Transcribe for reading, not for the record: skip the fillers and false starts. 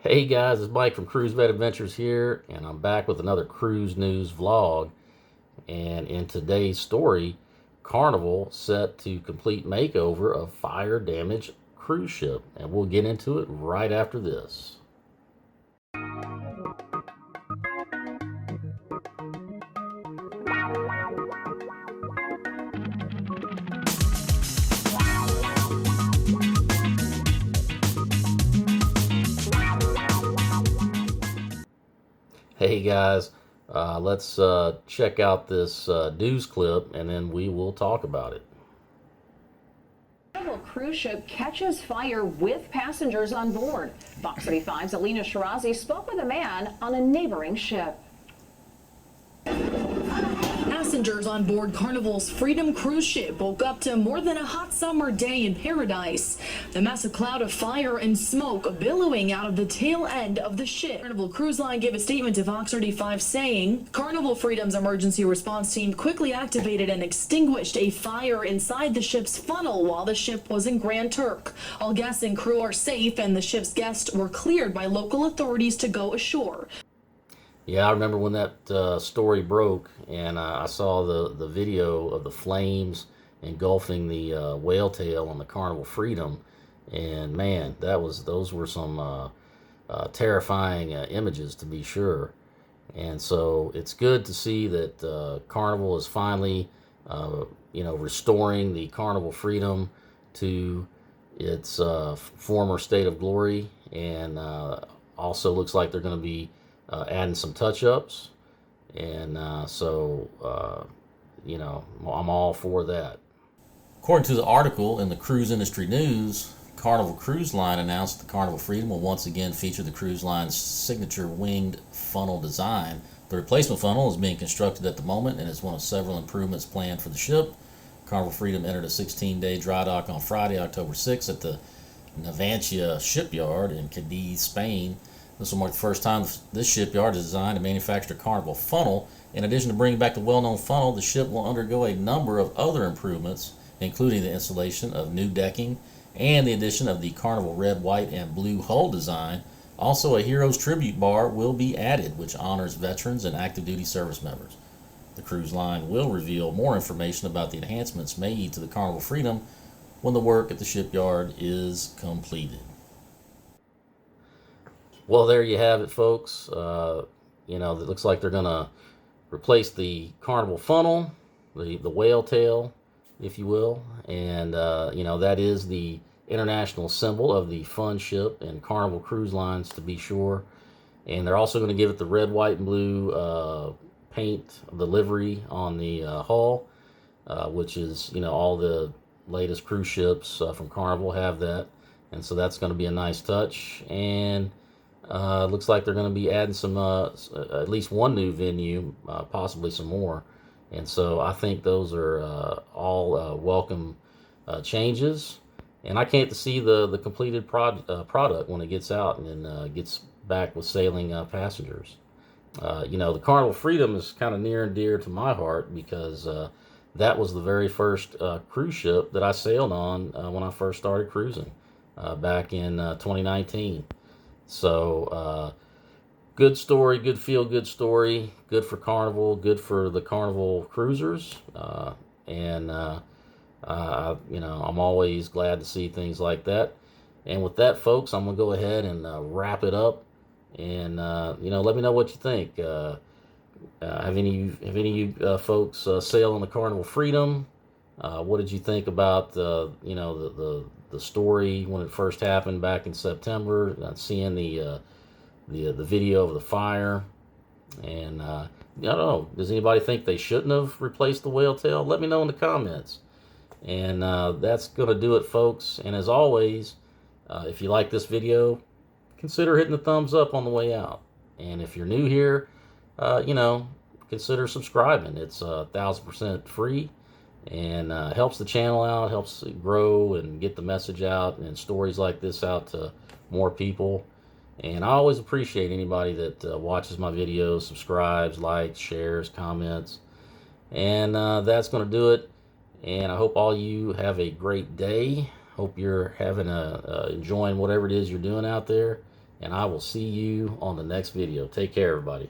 Hey guys, it's Mike from Cruise Vet Adventures here, and I'm back with another cruise news vlog. And in today's story, Carnival set to complete makeover of fire damaged cruise ship, and we'll get into it right after this. Hey guys, let's check out this news clip, and then we will talk about it. Carnival cruise ship catches fire with passengers on board. Fox 35's Alina Shirazi spoke with a man on a neighboring ship. Passengers on board Carnival's Freedom cruise ship woke up to more than a hot summer day in paradise. The massive cloud of fire and smoke billowing out of the tail end of the ship. Carnival Cruise Line gave a statement to Fox 35 saying, Carnival Freedom's emergency response team quickly activated and extinguished a fire inside the ship's funnel while the ship was in Grand Turk. All guests and crew are safe, and the ship's guests were cleared by local authorities to go ashore. Yeah, I remember when that story broke, and I saw the video of the flames engulfing the whale tail on the Carnival Freedom, and man, those were some terrifying images, to be sure. And so it's good to see that Carnival is finally, restoring the Carnival Freedom to its former state of glory, and also looks like they're going to be adding some touch-ups, and I'm all for that. According to the article in the Cruise Industry News, Carnival Cruise Line announced the Carnival Freedom will once again feature the cruise line's signature winged funnel design. The replacement funnel is being constructed at the moment and is one of several improvements planned for the ship. Carnival Freedom entered a 16-day dry dock on Friday, October 6th at the Navantia shipyard in Cadiz, Spain. This will mark the first time this shipyard has designed and manufactured a Carnival funnel. In addition to bringing back the well-known funnel, the ship will undergo a number of other improvements, including the installation of new decking and the addition of the Carnival red, white, and blue hull design. Also, a Heroes Tribute Bar will be added, which honors veterans and active duty service members. The cruise line will reveal more information about the enhancements made to the Carnival Freedom when the work at the shipyard is completed. Well, there you have it, folks. It looks like they're going to replace the Carnival funnel, the whale tail, if you will. And, that is the international symbol of the fun ship and Carnival Cruise Lines, to be sure. And they're also going to give it the red, white, and blue paint, the livery on the hull, which is, all the latest cruise ships from Carnival have that. And so that's going to be a nice touch. And looks like they're going to be adding some, at least one new venue, possibly some more. And so I think those are all welcome changes. And I can't see the completed product when it gets out and gets back with sailing passengers. The Carnival Freedom is kind of near and dear to my heart because that was the very first cruise ship that I sailed on when I first started cruising back in 2019. So, good story, good feel-good story, good for Carnival, good for the Carnival cruisers, I'm always glad to see things like that. And with that, folks, I'm gonna go ahead and wrap it up, and let me know what you think. Have any of you folks sailed on the Carnival Freedom? What did you think about the story when it first happened back in September? Seeing the video of the fire, and I don't know. Does anybody think they shouldn't have replaced the whale tail? Let me know in the comments. And that's gonna do it, folks. And as always, if you like this video, consider hitting the thumbs up on the way out. And if you're new here, consider subscribing. It's 1,000% free. And helps the channel out, helps it grow and get the message out and stories like this out to more people. And I always appreciate anybody that watches my videos, subscribes, likes, shares, comments. And that's going to do it. And I hope all you have a great day. Hope you're having enjoying whatever it is you're doing out there. and I will see you on the next video. Take care, everybody.